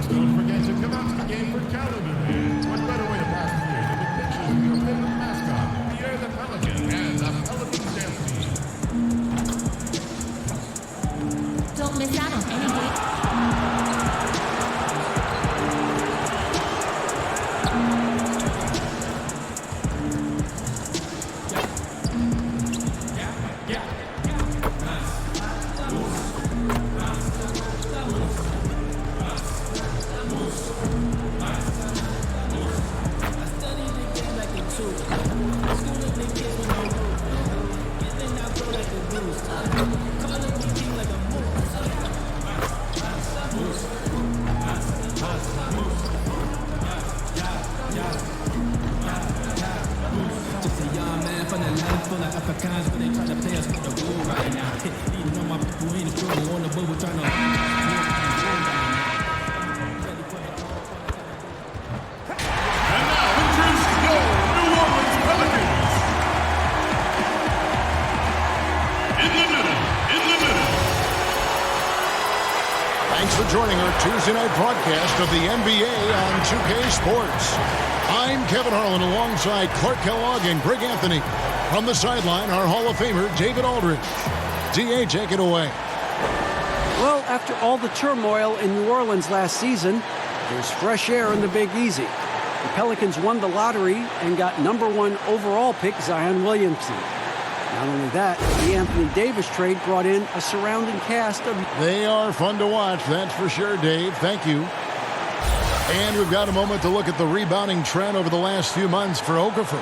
don't forget to come out to the game for calendar fans. What better way to pass the year than with pictures of your favorite mascot, Pierre the Pelican, and the Pelican dance team. Don't miss out on any game. Thanks for joining our Tuesday night broadcast of the NBA on 2K Sports. I'm Kevin Harlan alongside Clark Kellogg and Greg Anthony. From the sideline, our Hall of Famer, David Aldridge. DA, take it away. Well, after all the turmoil in New Orleans last season, there's fresh air in the Big Easy. The Pelicans won the lottery and got #1 overall pick Zion Williamson. Not only that, the Anthony Davis trade brought in a surrounding cast of... They are fun to watch, that's for sure, Dave. Thank you. And we've got a moment to look at the rebounding trend over the last few months for Okafor.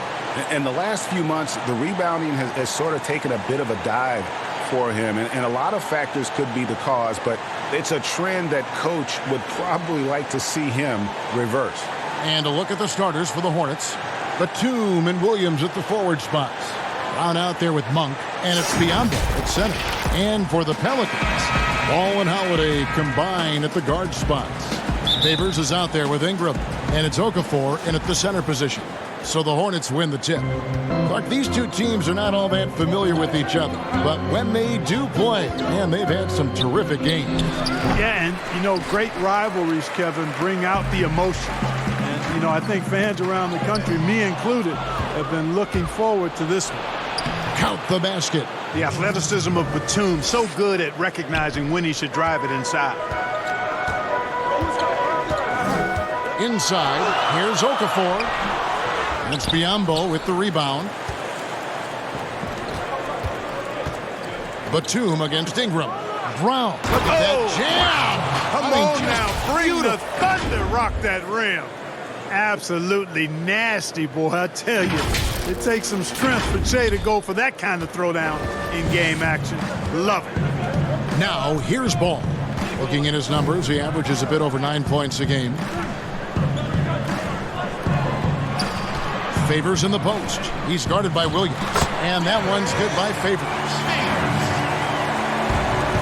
In the last few months, the rebounding has sort of taken a bit of a dive for him. And a lot of factors could be the cause, but it's a trend that coach would probably like to see him reverse. And a look at the starters for the Hornets. Batum and Williams at the forward spots. Brown out there with Monk, and it's Biyombo at center. And for the Pelicans, Ball and Holiday combine at the guard spots. Favors is out there with Ingram, and it's Okafor in at the center position. So the Hornets win the tip. Clark, these two teams are not all that familiar with each other, but when they do play, man, they've had some terrific games. Yeah, and, you know, great rivalries, Kevin, bring out the emotion. And, you know, I think fans around the country, me included, have been looking forward to this one. Count the basket. The athleticism of Batum, so good at recognizing when he should drive it inside. Inside, here's Okafor. And it's Biyombo with the rebound. Batum against Ingram. Brown, look at that jam! Come on now, bring the thunder, rock that rim. Absolutely nasty, boy, I tell you. It takes some strength for Che to go for that kind of throwdown in game action. Love it. Now, here's Ball. Looking at his numbers, he averages a bit over 9 points a game. Favors in the post. He's guarded by Williams. And that one's good by Favors.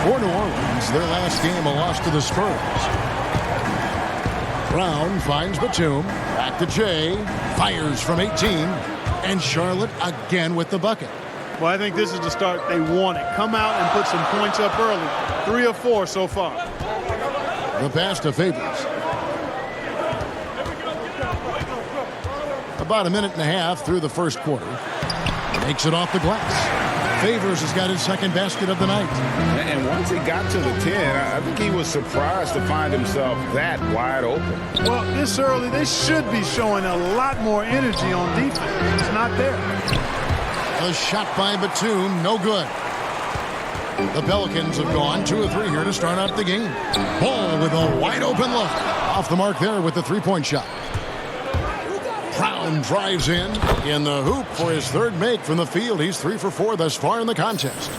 For New Orleans, their last game a loss to the Spurs. Brown finds Batum. Back to Che. Fires from 18. And Charlotte again with the bucket. Well, I think this is the start they wanted. Come out and put some points up early. 3 of 4 so far. The pass to Favors. About a minute and a half through the first quarter. Makes it off the glass. Favors has got his second basket of the night. And once he got to the 10, I think he was surprised to find himself that wide open. Well, this early, they should be showing a lot more energy on defense. It's not there. A shot by Batum, no good. The Pelicans have gone 2 of 3 here to start out the game. Ball with a wide open look. Off the mark there with the three-point shot. Brown drives in the hoop for his third make from the field. He's 3 for 4 thus far in the contest.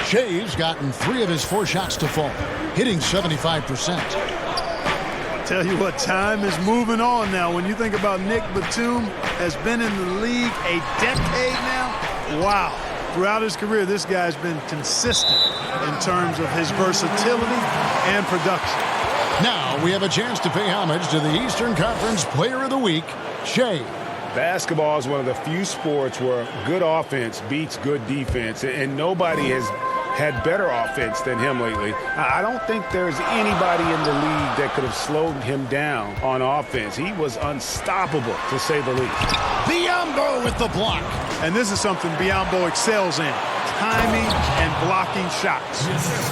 Shea's gotten 3 of his 4 shots to fall, hitting 75%. Tell you what, time is moving on now. When you think about Nick Batum, has been in the league a decade now. Wow. Throughout his career, this guy's been consistent in terms of his versatility and production. Now we have a chance to pay homage to the Eastern Conference Player of the Week, Shea. Basketball is one of the few sports where good offense beats good defense, and nobody has had better offense than him lately. I don't think there's anybody in the league that could have slowed him down on offense. He was unstoppable, to say the least. Biyombo with the block. And this is something Biyombo excels in. Timing and blocking shots.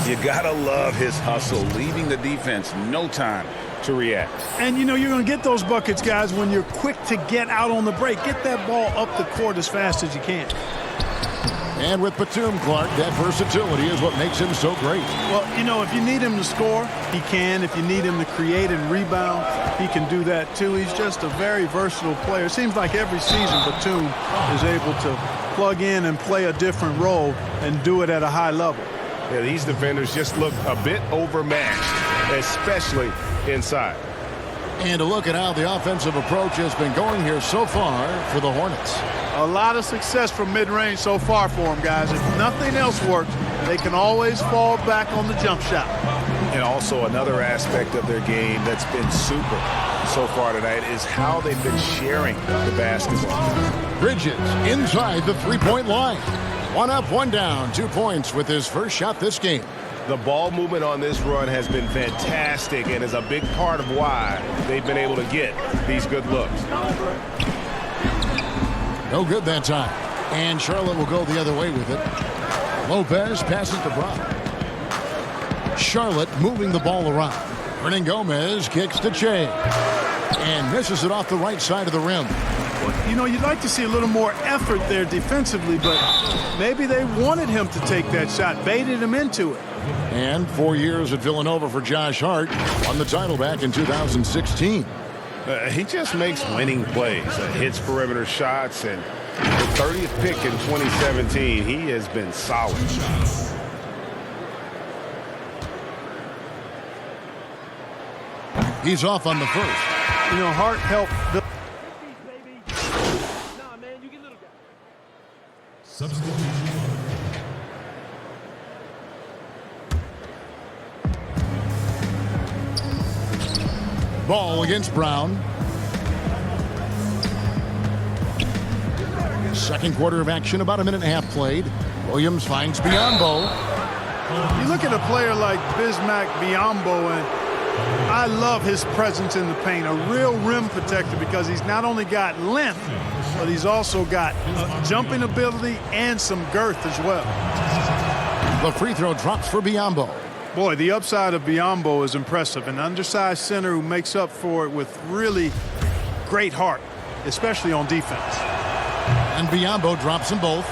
You gotta love his hustle, leaving the defense no time to react. And you know you're going to get those buckets, guys, when you're quick to get out on the break. Get that ball up the court as fast as you can. And with Batum, Clark, that versatility is what makes him so great. Well, you know, if you need him to score, he can. If you need him to create and rebound, he can do that too. He's just a very versatile player. It seems like every season Batum is able to plug in and play a different role and do it at a high level. Yeah, these defenders just look a bit overmatched, especially inside. And to look at how the offensive approach has been going here so far for the Hornets. A lot of success from mid-range so far for them, guys. If nothing else works, they can always fall back on the jump shot. And also another aspect of their game that's been super so far tonight is how they've been sharing the basketball. Bridges inside the three-point line. 1 up, 1 down, 2 points with his first shot this game. The ball movement on this run has been fantastic and is a big part of why they've been able to get these good looks. No good that time. And Charlotte will go the other way with it. Lopez passes to Brown. Charlotte moving the ball around. Hernan Gomez kicks to Che. And misses it off the right side of the rim. You know, you'd like to see a little more effort there defensively, but maybe they wanted him to take that shot, baited him into it. And 4 years at Villanova for Josh Hart. Won the title back in 2016. He just makes winning plays, hits perimeter shots, and the 30th pick in 2017, he has been solid. He's off on the first. You know, Hart helped. Substitution. Ball against Brown. Second quarter of action, about a minute and a half played. Williams finds Biyombo. You look at a player like Bismack Biyombo, and I love his presence in the paint. A real rim protector because he's not only got length, but he's also got jumping ability and some girth as well. The free throw drops for Biyombo. Boy, the upside of Biyombo is impressive. An undersized center who makes up for it with really great heart, especially on defense. And Biyombo drops them both.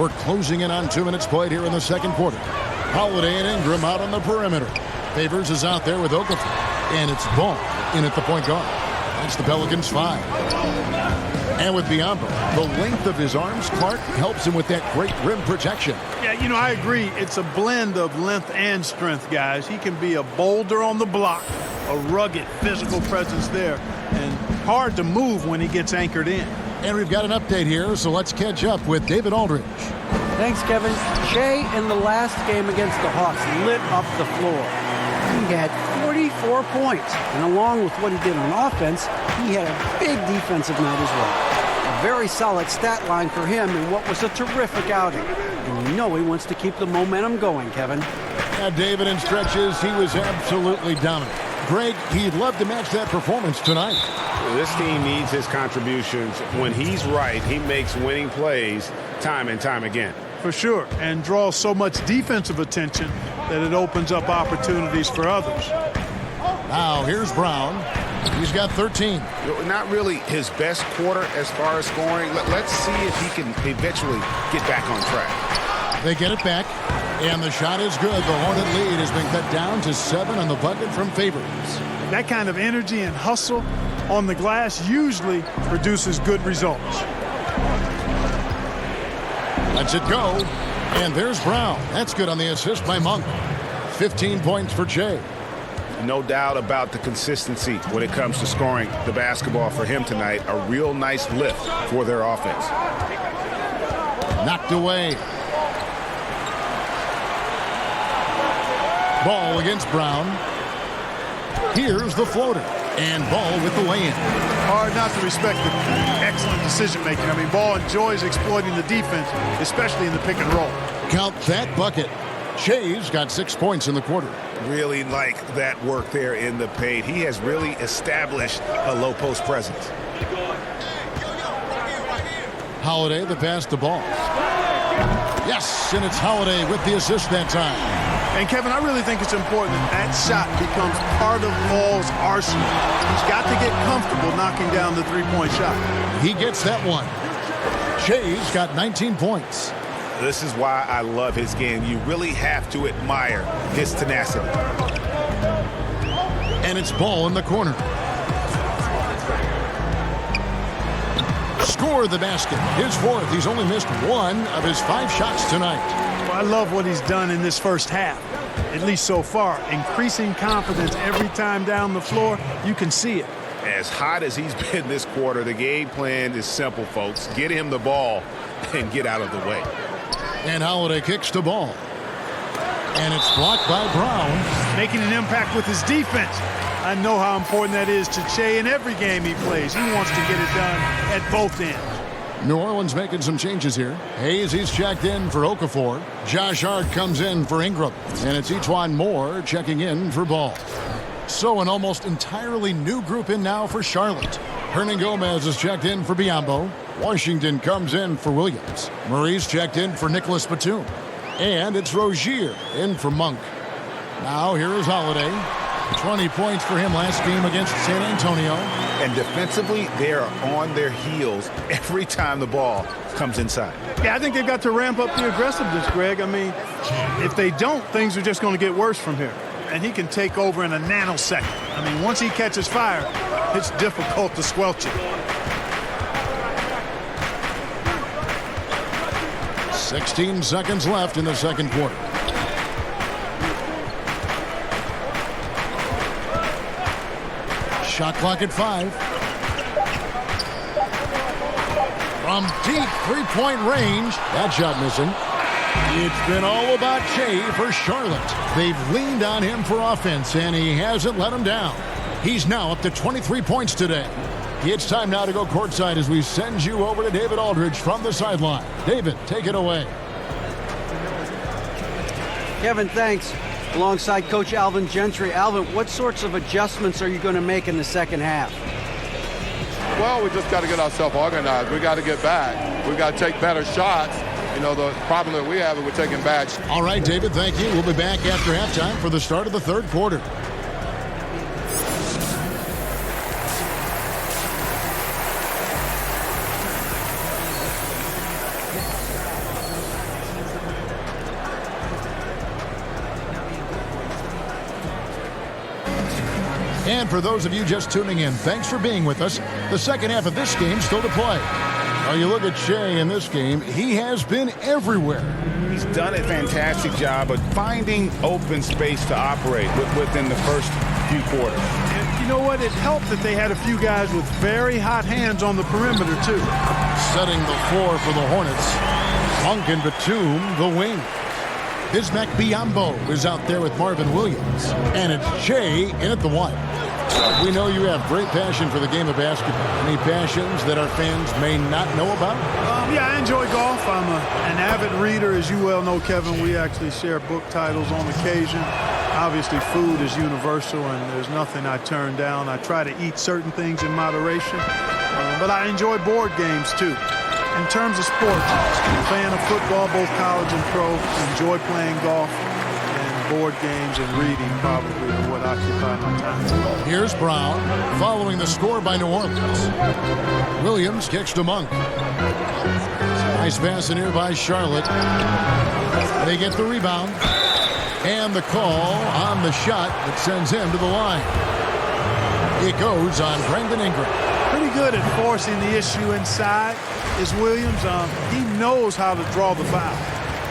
We're closing in on 2 minutes played here in the second quarter. Holiday and Ingram out on the perimeter. Favors is out there with Okafor. And it's Ball in at the point guard. That's the Pelicans 5. And with Biyombo, the length of his arms, Clark, helps him with that great rim protection. Yeah, you know, I agree. It's a blend of length and strength, guys. He can be a boulder on the block, a rugged physical presence there, and hard to move when he gets anchored in. And we've got an update here, so let's catch up with David Aldridge. Thanks, Kevin. Shea in the last game against the Hawks lit up the floor. He had 44 points, and along with what he did on offense, he had a big defensive night as well. A very solid stat line for him in what was a terrific outing. And you know he wants to keep the momentum going, Kevin. Yeah, David, in stretches, he was absolutely dominant. Greg, he'd love to match that performance tonight. This team needs his contributions. When he's right, he makes winning plays time and time again. For sure, and draws so much defensive attention that it opens up opportunities for others. Now, here's Brown. He's got 13. Not really his best quarter as far as scoring. Let's see if he can eventually get back on track. They get it back, and the shot is good. The Hornet lead has been cut down to 7 on the bucket from Favors. That kind of energy and hustle on the glass usually produces good results. Lets it go, and there's Brown. That's good on the assist by Monk. 15 points for Jay. No doubt about the consistency when it comes to scoring the basketball for him tonight. A real nice lift for their offense. Knocked away. Ball against Brown. Here's the floater. And Ball with the lay-in. Hard not to respect the excellent decision-making. I mean, Ball enjoys exploiting the defense, especially in the pick and roll. Count that bucket. Shea's got 6 points in the quarter. Really like that work there in the paint. He has really established a low post presence. Holiday the pass to Ball. Yes, and it's Holiday with the assist that time. And, Kevin, I really think it's important that shot becomes part of Ball's arsenal. He's got to get comfortable knocking down the three-point shot. He gets that one. Shea's got 19 points. This is why I love his game. You really have to admire his tenacity. And it's Ball in the corner. Score the basket. His fourth. He's only missed 1 of his 5 shots tonight. Well, I love what he's done in this first half, at least so far. Increasing confidence every time down the floor. You can see it. As hot as he's been this quarter, the game plan is simple, folks. Get him the ball and get out of the way. And Holiday kicks to Ball. And it's blocked by Brown. Making an impact with his defense. I know how important that is to Che in every game he plays. He wants to get it done at both ends. New Orleans making some changes here. Hayes, he's checked in for Okafor. Josh Hart comes in for Ingram. And it's Etuan Moore checking in for Ball. So an almost entirely new group in now for Charlotte. Hernan Gomez is checked in for Biyombo. Washington comes in for Williams. Murray's checked in for Nicholas Batum. And it's Rozier in for Monk. Now here is Holiday. 20 points for him last game against San Antonio. And defensively, they are on their heels every time the ball comes inside. Yeah, I think they've got to ramp up the aggressiveness, Greg. I mean, if they don't, things are just going to get worse from here. And he can take over in a nanosecond. I mean, once he catches fire, it's difficult to squelch it. 16 seconds left in the second quarter. Shot clock at 5. From deep three-point range. That shot missing. It's been all about Che for Charlotte. They've leaned on him for offense, and he hasn't let them down. He's now up to 23 points today. It's time now to go courtside as we send you over to David Aldridge from the sideline. David, take it away. Kevin, thanks. Alongside Coach Alvin Gentry. Alvin, what sorts of adjustments are you going to make in the second half? Well, we just got to get ourselves organized. We got to get back. We got to take better shots. You know, the problem that we have is we're taking bad shots. All right, David, thank you. We'll be back after halftime for the start of the third quarter. And for those of you just tuning in, thanks for being with us. The second half of this game still to play. Now you look at Che in this game, he has been everywhere. He's done a fantastic job of finding open space to operate within the first few quarters. And you know what? It helped that they had a few guys with very hot hands on the perimeter, too. Setting the floor for the Hornets. Monk and Batum, the wing. Bismack Biyombo is out there with Marvin Williams. And it's Che in at the 1. We know you have great passion for the game of basketball. Any passions that our fans may not know about? Yeah, I enjoy golf. I'm an avid reader. As you well know, Kevin, we actually share book titles on occasion. Obviously, food is universal, and there's nothing I turn down. I try to eat certain things in moderation, but I enjoy board games, too. In terms of sports, I'm a fan of football, both college and pro. Enjoy playing golf. Board games and reading probably are what occupy my time. Here's Brown following the score by New Orleans. Williams kicks to Monk. Nice pass in here by Charlotte. They get the rebound. And the call on the shot that sends him to the line. It goes on Brandon Ingram. Pretty good at forcing the issue inside is Williams. He knows how to draw the foul.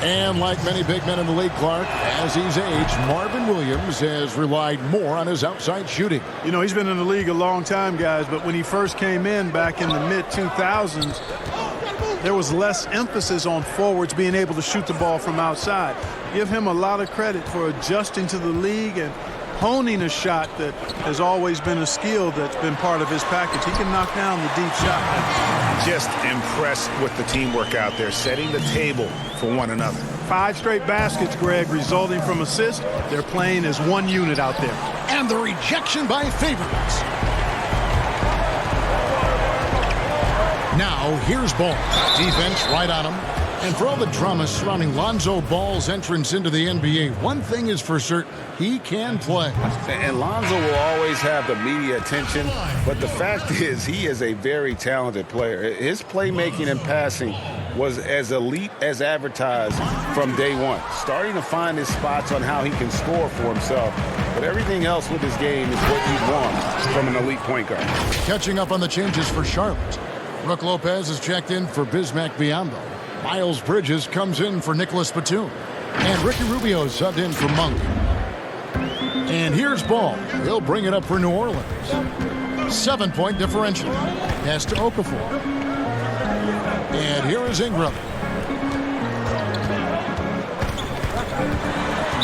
And like many big men in the league, Clark, as he's aged, Marvin Williams has relied more on his outside shooting. You know, he's been in the league a long time, guys, but when he first came in back in the mid-2000s, there was less emphasis on forwards being able to shoot the ball from outside. Give him a lot of credit for adjusting to the league and honing a shot that has always been a skill that's been part of his package. He can knock down the deep shot. Just impressed with the teamwork out there, setting the table for one another. 5 straight baskets, Greg, resulting from assists. They're playing as one unit out there. And the rejection by Favors. Now, here's Ball. Defense right on him. And for all the drama surrounding Lonzo Ball's entrance into the NBA, one thing is for certain, he can play. And Lonzo will always have the media attention, but the fact is he is a very talented player. His playmaking and passing was as elite as advertised from day one, starting to find his spots on how he can score for himself. But everything else with his game is what you want from an elite point guard. Catching up on the changes for Charlotte. Brook Lopez is checked in for Bismack Biyombo. Miles Bridges comes in for Nicholas Batum. And Ricky Rubio is subbed in for Monk. And here's Ball. He'll bring it up for New Orleans. 7-point differential. Pass to Okafor. And here is Ingram.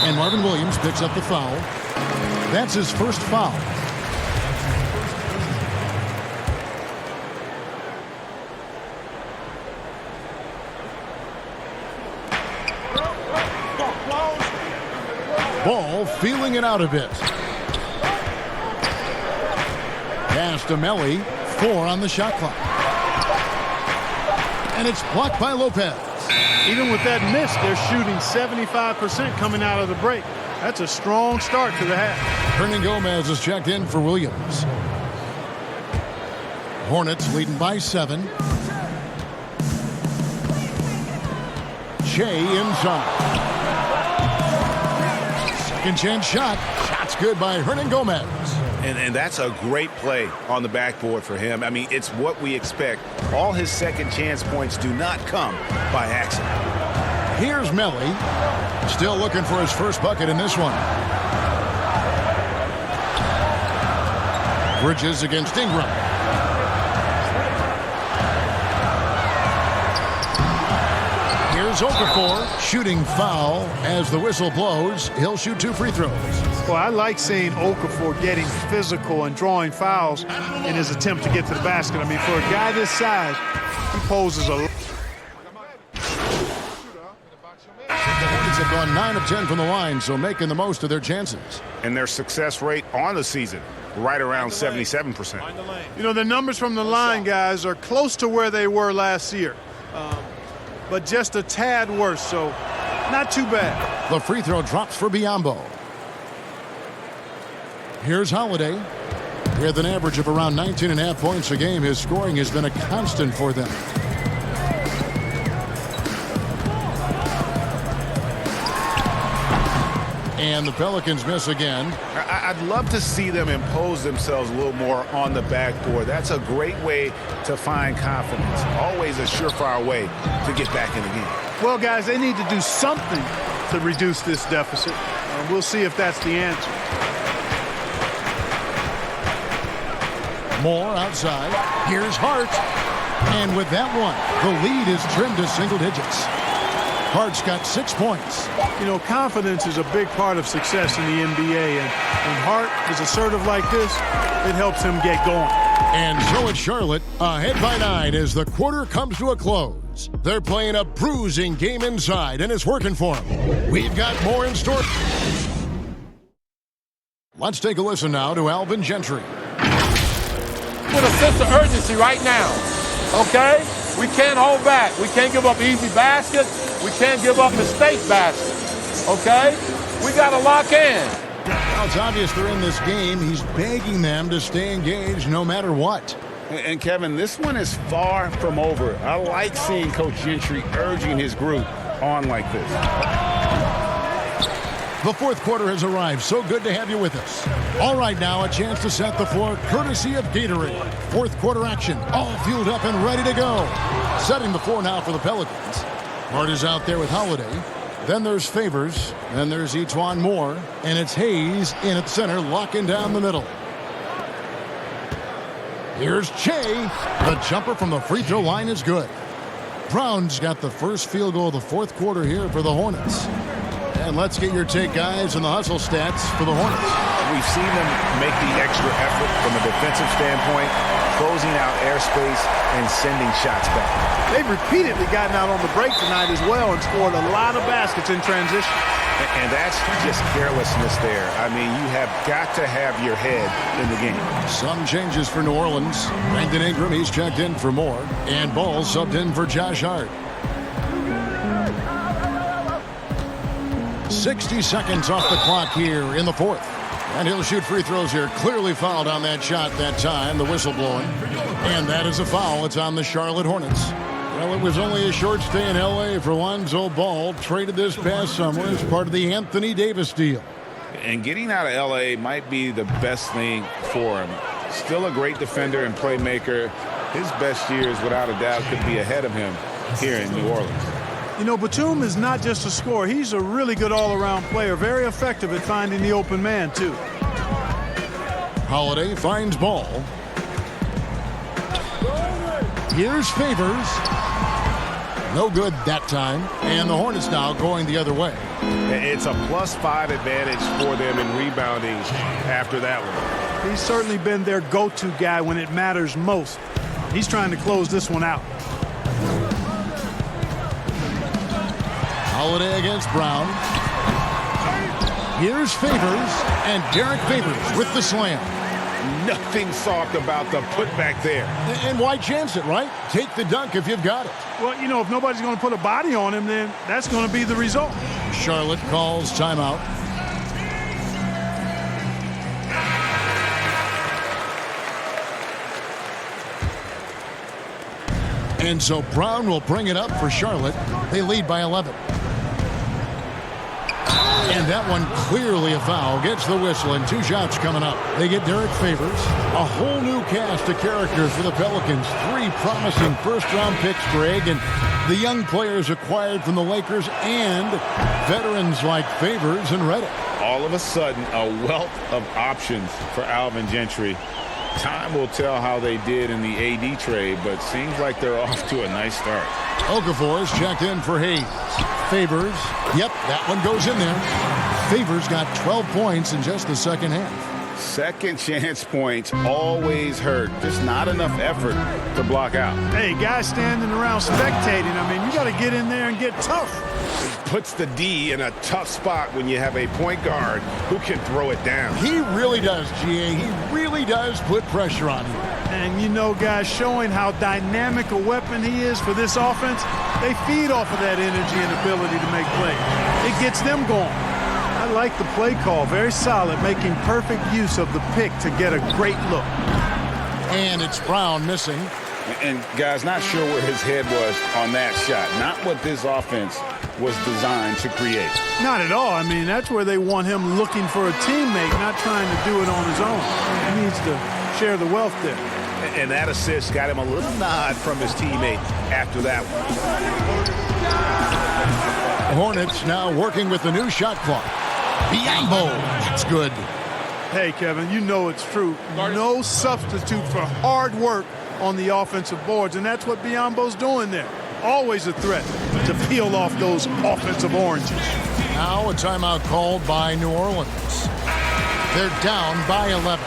And Marvin Williams picks up the foul. That's his first foul. Ball feeling it out a bit. Pass to Melly. 4 on the shot clock. And it's blocked by Lopez. Even with that miss, they're shooting 75% coming out of the break. That's a strong start to the half. Hernan Gomez is checked in for Williams. Hornets leading by 7. Shea inside. Second chance shot. Shot's good by Hernan Gomez. And that's a great play on the backboard for him. I mean, it's what we expect. All his second chance points do not come by accident. Here's Melly. Still looking for his first bucket in this one. Bridges against Ingram. Here's Okafor. Shooting foul as the whistle blows. He'll shoot 2 free throws. Well, I like seeing Okafor getting physical and drawing fouls in his attempt to get to the basket. I mean, for a guy this size, he poses a... The Hornets have gone 9 of 10 from the line, so making the most of their chances. And their success rate on the season, right around 77%. You know, the numbers from the line, guys, are close to where they were last year. But just a tad worse, so not too bad. The free throw drops for Biyombo. Here's Holiday. With an average of around 19.5 points a game, his scoring has been a constant for them. And the Pelicans miss again. I'd love to see them impose themselves a little more on the backboard. That's a great way to find confidence. Always a surefire way to get back in the game. Well, guys, they need to do something to reduce this deficit. We'll see if that's the answer. Moore outside. Here's Hart. And with that one, the lead is trimmed to single digits. Hart's got 6 points. You know, confidence is a big part of success in the NBA, and when Hart is assertive like this, it helps him get going. And so it's Charlotte, ahead by 9 as the quarter comes to a close. They're playing a bruising game inside, and it's working for them. We've got more in store. Let's take a listen now to Alvin Gentry. With a sense of urgency right now, okay? We can't hold back. We can't give up easy baskets. We can't give up mistake baskets, okay? We got to lock in. Now it's obvious they're in this game. He's begging them to stay engaged no matter what. And Kevin, this one is far from over. I like seeing Coach Gentry urging his group on like this. The fourth quarter has arrived. So good to have you with us. All right, now a chance to set the floor courtesy of Gatorade. Fourth quarter action, all fueled up and ready to go. Setting the floor now for the Pelicans. Hart is out there with Holiday. Then there's Favors. Then there's Etuan Moore. And it's Hayes in at center, locking down the middle. Here's Che. The jumper from the free throw line is good. Brown's got the first field goal of the fourth quarter here for the Hornets. And let's get your take, guys, on the hustle stats for the Hornets. We've seen them make the extra effort from a defensive standpoint, closing out airspace and sending shots back. They've repeatedly gotten out on the break tonight as well and scored a lot of baskets in transition. And that's just carelessness there. I mean, you have got to have your head in the game. Some changes for New Orleans. Brandon Ingram, he's checked in for Moore. And Ball subbed in for Josh Hart. 60 seconds off the clock here in the fourth. And he'll shoot free throws here. Clearly fouled on that shot that time. The whistle blowing. And that is a foul. It's on the Charlotte Hornets. Well, it was only a short stay in L.A. for Lonzo Ball. Traded this past summer as part of the Anthony Davis deal. And getting out of L.A. might be the best thing for him. Still a great defender and playmaker. His best years, without a doubt, could be ahead of him here in New Orleans. You know, Batum is not just a scorer. He's a really good all-around player. Very effective at finding the open man, too. Holiday finds Ball. Here's Favors. No good that time. And the Hornets now going the other way. It's a +5 advantage for them in rebounding after that one. He's certainly been their go-to guy when it matters most. He's trying to close this one out. Holiday against Brown. Here's Favors, and Derek Favors with the slam. Nothing soft about the putback there. And why chance it, right? Take the dunk if you've got it. Well, you know, if nobody's going to put a body on him, then that's going to be the result. Charlotte calls timeout. And so Brown will bring it up for Charlotte. They lead by 11. And that one clearly a foul. Gets the whistle and 2 shots coming up. They get Derek Favors. A whole new cast of characters for the Pelicans. 3 promising first-round picks, Greg. And the young players acquired from the Lakers and veterans like Favors and Reddick. All of a sudden, a wealth of options for Alvin Gentry. Time will tell how they did in the AD trade, but seems like they're off to a nice start. Okafor's checked in for Hayes. Favors. Yep, that one goes in there. Favors got 12 points in just the second half. Second chance points always hurt. Just not enough effort to block out. Hey, guys standing around spectating, I mean, you got to get in there and get tough. Puts the D in a tough spot when you have a point guard who can throw it down. He really does, GA. He really does put pressure on you. And, you know, guys, showing how dynamic a weapon he is for this offense, they feed off of that energy and ability to make plays. It gets them going. I like the play call. Very solid, making perfect use of the pick to get a great look. And it's Brown missing. And, guys, not sure where his head was on that shot. Not what this offense was designed to create. Not at all. I mean, that's where they want him looking for a teammate, not trying to do it on his own. He needs to share the wealth there. And that assist got him a little nod from his teammate after that one. Hornets now working with the new shot clock. Biombo. That's good. Hey, Kevin, you know it's true. No substitute for hard work on the offensive boards, and that's what Biombo's doing there. Always a threat to peel off those offensive oranges. Now a timeout called by New Orleans. They're down by 11.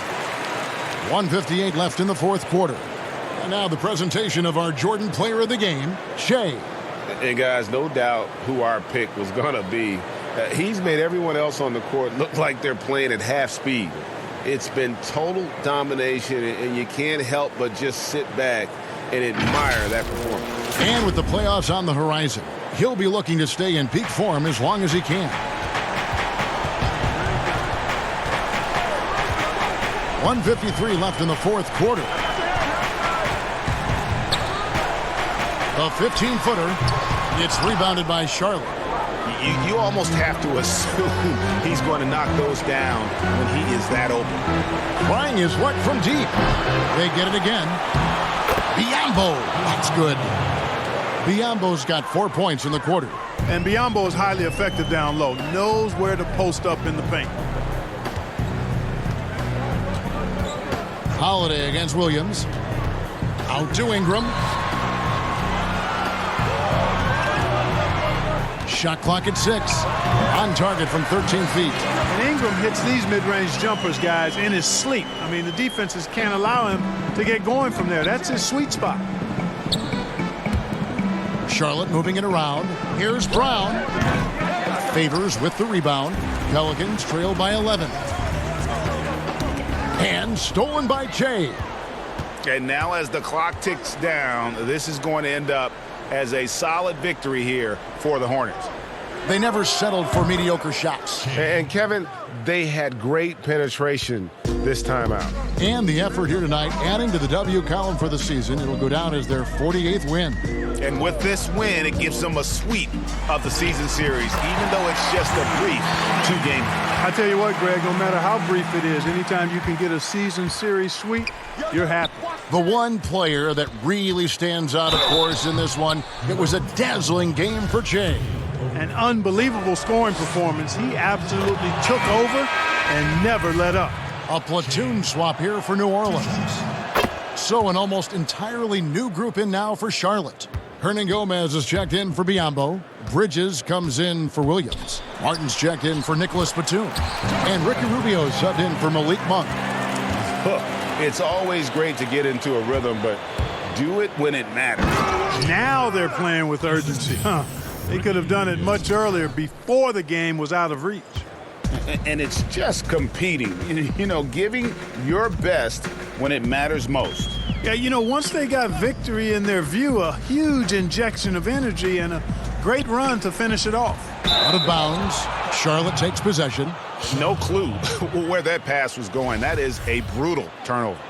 1:58 left in the fourth quarter. And now the presentation of our Jordan Player of the Game, Shea. And, guys, no doubt who our pick was going to be. He's made everyone else on the court look like they're playing at half speed. It's been total domination, and you can't help but just sit back and admire that performance. And with the playoffs on the horizon, he'll be looking to stay in peak form as long as he can. 1:53 left in the fourth quarter. A 15-footer. It's rebounded by Charlotte. You almost have to assume he's going to knock those down when he is that open. Trying his luck from deep. They get it again. Biombo. That's good. Biombo's got 4 points in the quarter. And Biombo is highly effective down low. Knows where to post up in the paint. Holiday against Williams. Out to Ingram. Shot clock at 6. On target from 13 feet. And Ingram hits these mid-range jumpers, guys, in his sleep. I mean, the defenses can't allow him to get going from there. That's his sweet spot. Charlotte moving it around. Here's Brown. Favors with the rebound. Pelicans trail by 11. And stolen by Jay. And now as the clock ticks down, this is going to end up as a solid victory here for the Hornets. They never settled for mediocre shots. And Kevin, they had great penetration this time out. And the effort here tonight, adding to the W column for the season. It'll go down as their 48th win. And with this win, it gives them a sweep of the season series, even though it's just a brief 2-game. I tell you what, Greg, no matter how brief it is, anytime you can get a season series sweep, you're happy. The one player that really stands out, of course, in this one, it was a dazzling game for Jay. An unbelievable scoring performance. He absolutely took over and never let up. A platoon swap here for New Orleans. So an almost entirely new group in now for Charlotte. Hernan Gomez is checked in for Biyombo. Bridges comes in for Williams. Martin's checked in for Nicholas Batum. And Ricky Rubio subbed in for Malik Monk. It's always great to get into a rhythm, but do it when it matters. Now they're playing with urgency. They could have done it much earlier, before the game was out of reach. And it's just competing, you know, giving your best when it matters most. Yeah, you know, once they got victory in their view, a huge injection of energy and a great run to finish it off. Out of bounds. Charlotte takes possession. No clue where that pass was going. That is a brutal turnover.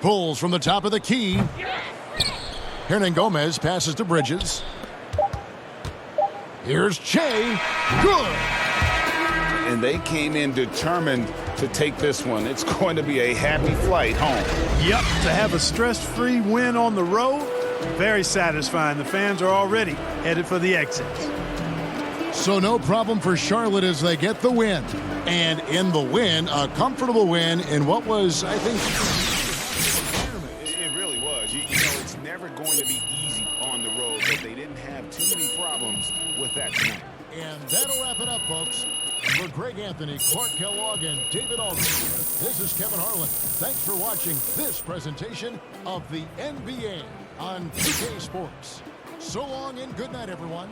Pulls from the top of the key. Hernan Gomez passes to Bridges. Here's Che. Good. And they came in determined to take this one. It's going to be a happy flight home. Yep, to have a stress-free win on the road, very satisfying. The fans are already headed for the exits. So no problem for Charlotte as they get the win. And in the win, a comfortable win in what was, I think... It really was. You know, it's never going to be easy on the road, but they didn't have too many problems with that tonight. And that'll wrap it up, folks. For Greg Anthony, Clark Kellogg, and David Aldridge, this is Kevin Harlan. Thanks for watching this presentation of the NBA on 2K Sports. So long and good night, everyone.